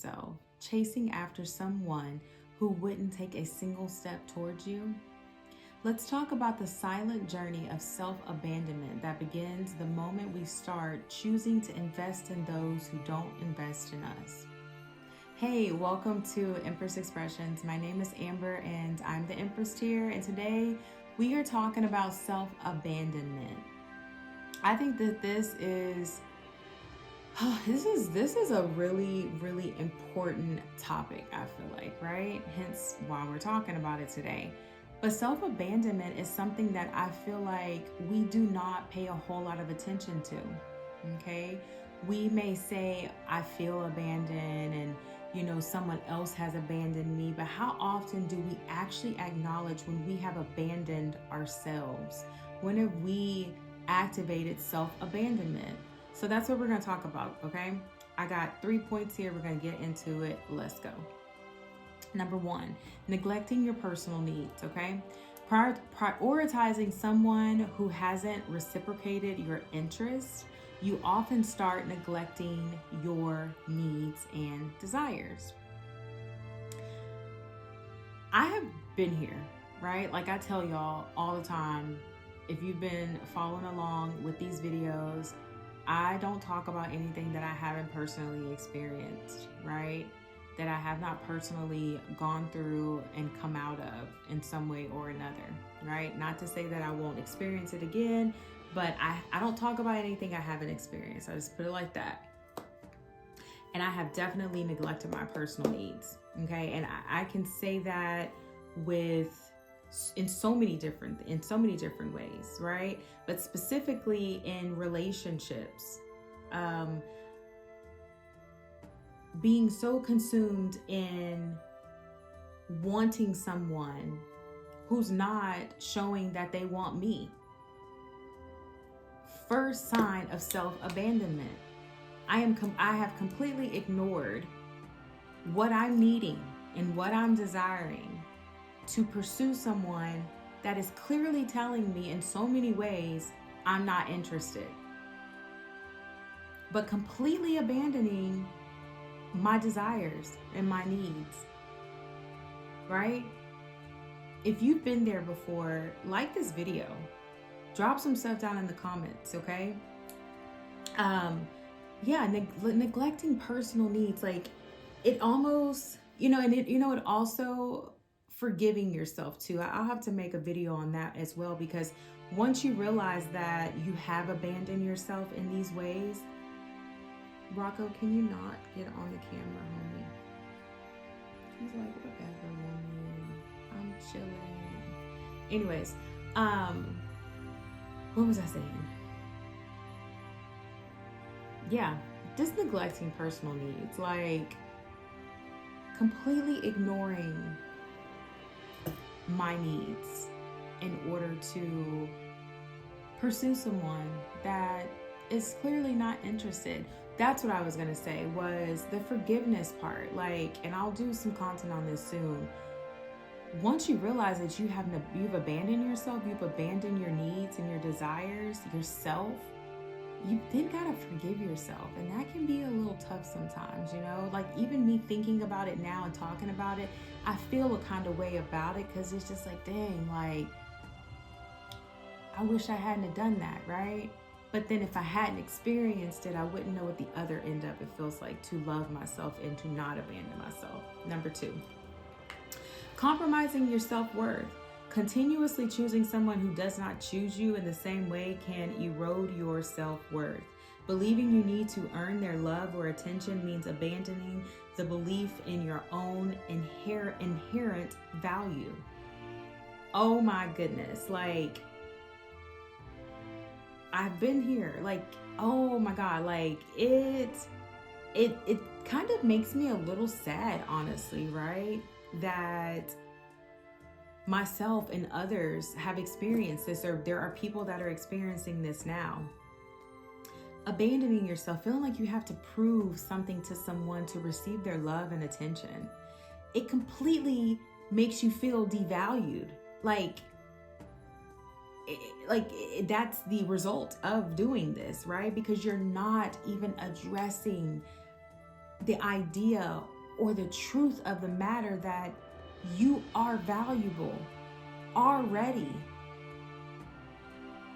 yourself chasing after someone who wouldn't take a single step towards you? Let's talk about the silent journey of self-abandonment that begins the moment we start choosing to invest in those who don't invest in us. Hey, welcome to Empress Expressions. My name is Amber and I'm the Empress here, and today we are talking about self-abandonment. I think that this is a really important topic, I feel like, right? Hence why we're talking about it today. But self-abandonment is something that I feel like we do not pay a whole lot of attention to, okay? We may say, I feel abandoned and, someone else has abandoned me, but how often do we actually acknowledge when we have abandoned ourselves? When have we activated self-abandonment? So that's what we're going to talk about, okay? I got 3 points here. We're going to get into it. Let's go. Number 1, neglecting your personal needs, okay? Prioritizing someone who hasn't reciprocated your interest, you often start neglecting your needs and desires. I have been here, right? Like I tell y'all all the time, if you've been following along with these videos, I don't talk about anything that I haven't personally experienced, right? That I have not personally gone through and come out of in some way or another, right? Not to say that I won't experience it again, but I don't talk about anything I haven't experienced. I just put it like that. And I have definitely neglected my personal needs, okay? And I can say that in so many different ways, right? But specifically in relationships, being so consumed in wanting someone who's not showing that they want me. First sign of self-abandonment. I have completely ignored what I'm needing and what I'm desiring to pursue someone that is clearly telling me in so many ways I'm not interested, but completely abandoning my desires and my needs, right? If you've been there before, like this video, drop some stuff down in the comments, okay? Neglecting personal needs, like it almost, it also forgiving yourself too. I'll have to make a video on that as well, because once you realize that you have abandoned yourself in these ways, Rocco, can you not get on the camera, homie? He's like, whatever, woman. I'm chilling. Anyways, what was I saying? Yeah, just neglecting personal needs, like completely ignoring my needs in order to pursue someone that is clearly not interested. That's what I was gonna say, was the forgiveness part. Like, and I'll do some content on this soon. Once you realize that you've abandoned yourself, you've abandoned your needs and your desires, yourself, you then gotta forgive yourself. And that can be a little tough sometimes, like even me thinking about it now and talking about it, I feel a kind of way about it, because it's just like, dang, like I wish I hadn't have done that, right? But then if I hadn't experienced it, I wouldn't know what the other end of it feels like, to love myself and to not abandon myself. Number 2, compromising your self-worth. Continuously choosing someone who does not choose you in the same way can erode your self-worth. Believing you need to earn their love or attention means abandoning the belief in your own inherent value. Oh my goodness, like I've been here, like, oh my God, like it kind of makes me a little sad, honestly, right? That myself and others have experienced this, or there are people that are experiencing this now. Abandoning yourself, feeling like you have to prove something to someone to receive their love and attention. It completely makes you feel devalued. That's the result of doing this, right? Because you're not even addressing the idea or the truth of the matter that you are valuable already.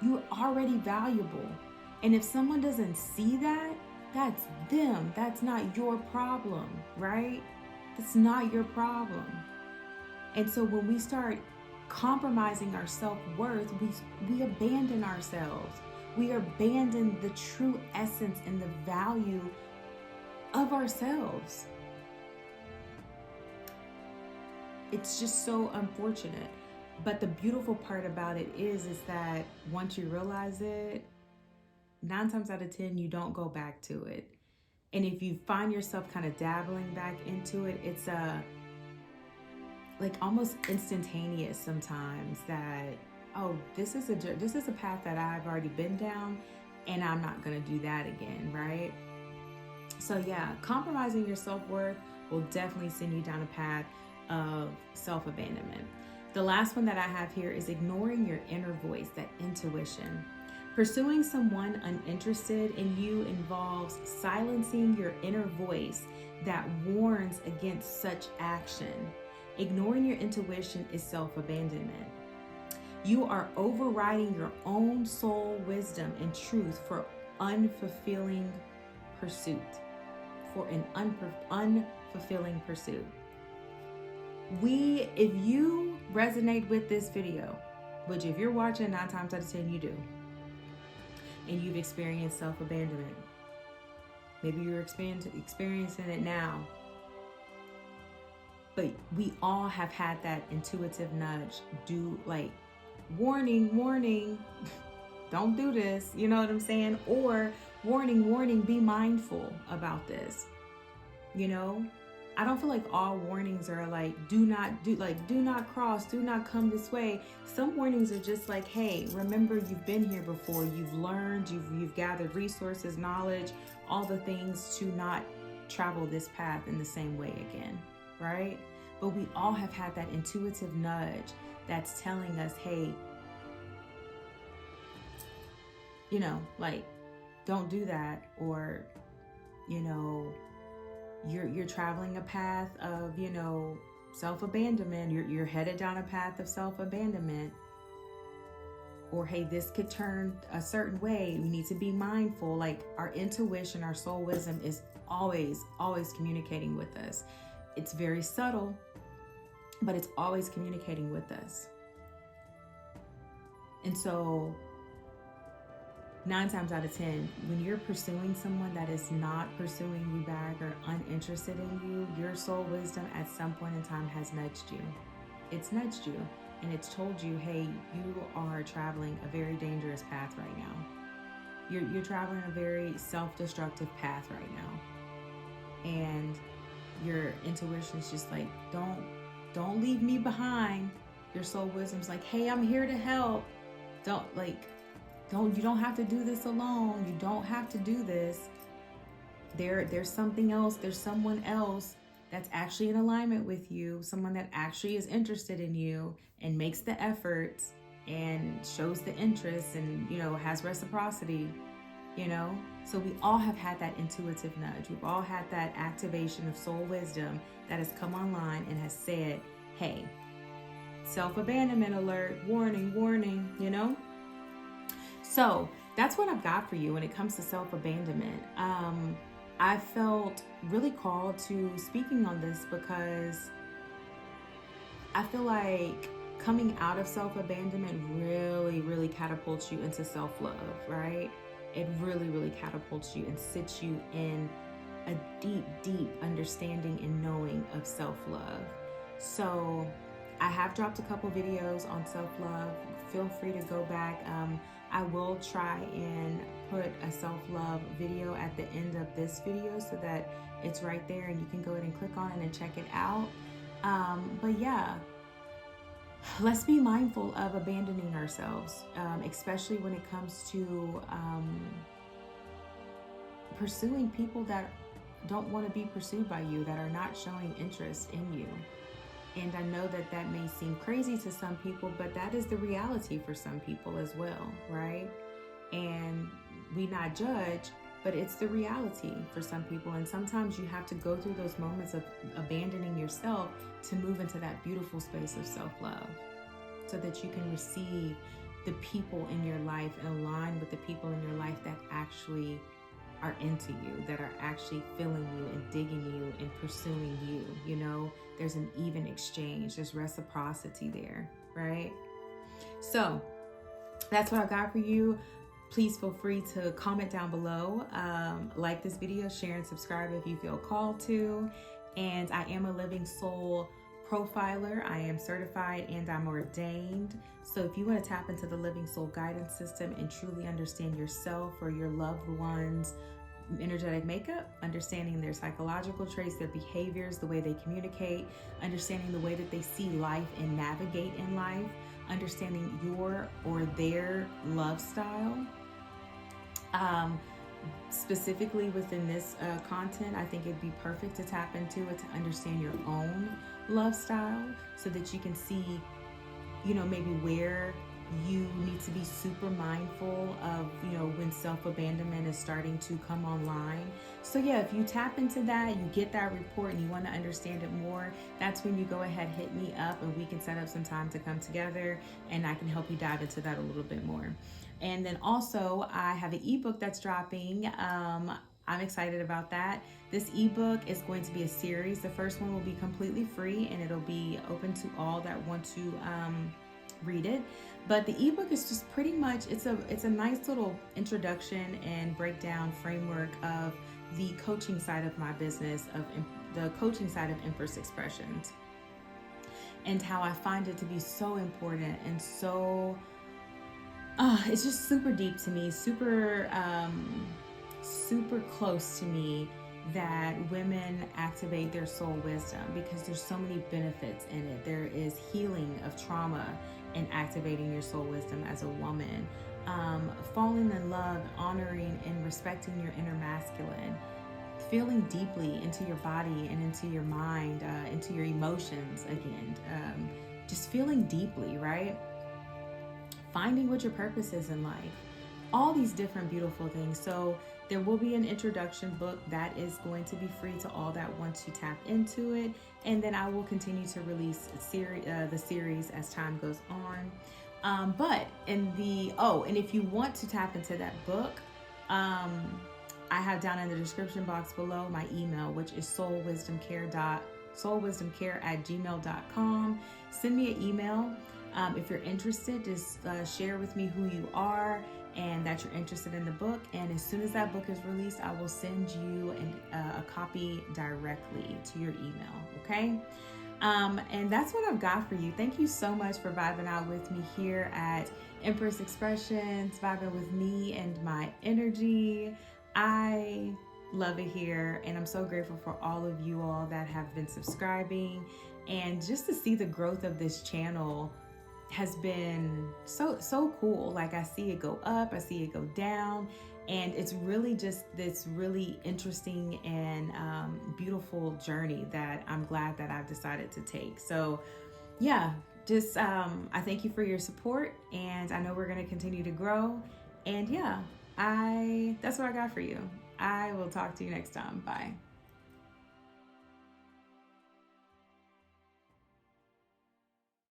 You're already valuable. And if someone doesn't see that, that's them. That's not your problem, right? That's not your problem. And so when we start compromising our self-worth, we abandon ourselves. We abandon the true essence and the value of ourselves. It's just so unfortunate. But the beautiful part about it is that once you realize it, 9 times out of 10, you don't go back to it. And if you find yourself kind of dabbling back into it, it's like almost instantaneous sometimes that, oh, this is a path that I've already been down, and I'm not going to do that again, right? So yeah, compromising your self-worth will definitely send you down a path of self-abandonment. The last one that I have here is ignoring your inner voice, that intuition. Pursuing someone uninterested in you involves silencing your inner voice that warns against such action. Ignoring your intuition is self-abandonment. You are overriding your own soul wisdom and truth for unfulfilling pursuit. For an unfulfilling pursuit. If you resonate with this video, which if you're watching 9 times out of 10 you do, and you've experienced self-abandonment, maybe you're experiencing it now, but we all have had that intuitive nudge, warning, don't do this, you know what I'm saying? Or warning, be mindful about this. You know, I don't feel like all warnings are like, do not cross, do not come this way. Some warnings are just like, hey, remember you've been here before, you've learned, you've gathered resources, knowledge, all the things to not travel this path in the same way again, right? But we all have had that intuitive nudge that's telling us, hey, you know, like, don't do that, or, you know, you're traveling a path of, you know, self-abandonment. You're headed down a path of self-abandonment. Or, hey, this could turn a certain way. We need to be mindful. Like, our intuition, our soul wisdom is always communicating with us. It's very subtle, but it's always communicating with us. And so 9 times out of 10, when you're pursuing someone that is not pursuing you back or uninterested in you, your soul wisdom at some point in time has nudged you. It's nudged you, and it's told you, hey, you are traveling a very dangerous path right now. You're traveling a very self-destructive path right now. And your intuition's just like, don't leave me behind. Your soul wisdom's like, hey, I'm here to help. You don't have to do this alone. You don't have to do this. There's something else. There's someone else that's actually in alignment with you. Someone that actually is interested in you and makes the efforts and shows the interest and, you know, has reciprocity, you know? So we all have had that intuitive nudge. We've all had that activation of soul wisdom that has come online and has said, hey, self-abandonment alert, warning, you know? So that's what I've got for you when it comes to self-abandonment. I felt really called to speaking on this because I feel like coming out of self-abandonment really catapults you into self-love, right? It really catapults you and sits you in a deep understanding and knowing of self-love. So I have dropped a couple videos on self-love. Feel free to go back. I will try and put a self-love video at the end of this video so that it's right there and you can go ahead and click on it and check it out. But yeah, let's be mindful of abandoning ourselves, especially when it comes to pursuing people that don't want to be pursued by you, that are not showing interest in you. And I know that that may seem crazy to some people, but that is the reality for some people as well, right? And we not judge, but it's the reality for some people. And sometimes you have to go through those moments of abandoning yourself to move into that beautiful space of self-love, so that you can receive the people in your life and align with the people in your life that actually are into you, that are actually feeling you and digging you and pursuing you. You know, there's an even exchange, there's reciprocity there, right? So that's what I got for you. Please feel free to comment down below, like this video, share and subscribe if you feel called to. And I am a living soul profiler. I am certified and I'm ordained. So if you want to tap into the living soul guidance system and truly understand yourself or your loved ones' energetic makeup, understanding their psychological traits, their behaviors, the way they communicate, understanding the way that they see life and navigate in life, understanding your or their love style, specifically within this content, I think it'd be perfect to tap into it, to understand your own love style, so that you can see, you know, maybe where you need to be super mindful of, you know, when self-abandonment is starting to come online. So yeah, if you tap into that, you get that report and you want to understand it more, that's when you go ahead, hit me up, and we can set up some time to come together and I can help you dive into that a little bit more. And then also I have an ebook that's dropping. I'm excited about that. This ebook is going to be a series. The first one will be completely free and it'll be open to all that want to read it. But the ebook is just pretty much, it's a nice little introduction and breakdown framework of the coaching side of my business, of the coaching side of Empress Expressions, and how I find it to be so important and so it's just super deep to me, super close to me, that women activate their soul wisdom, because there's so many benefits in it. There is healing of trauma in activating your soul wisdom as a woman, falling in love, honoring and respecting your inner masculine, feeling deeply into your body and into your mind, into your emotions again, just feeling deeply, right? Finding what your purpose is in life, all these different beautiful things. So there will be an introduction book that is going to be free to all that want to tap into it. And then I will continue to release the series as time goes on. But in the, and if you want to tap into that book, I have down in the description box below my email, which is soulwisdomcare@gmail.com. Send me an email. If you're interested, just share with me who you are and that you're interested in the book. And as soon as that book is released, I will send you a copy directly to your email, okay? And that's what I've got for you. Thank you so much for vibing out with me here at Empress Expressions, vibing with me and my energy. I love it here, and I'm so grateful for all of you all that have been subscribing, and just to see the growth of this channel has been so cool. Like, I see it go up, I see it go down, and it's really just this really interesting and beautiful journey that I'm glad that I've decided to take. So yeah, just I thank you for your support, and I know we're going to continue to grow. And yeah, that's what I got for you. I will talk to you next time. Bye.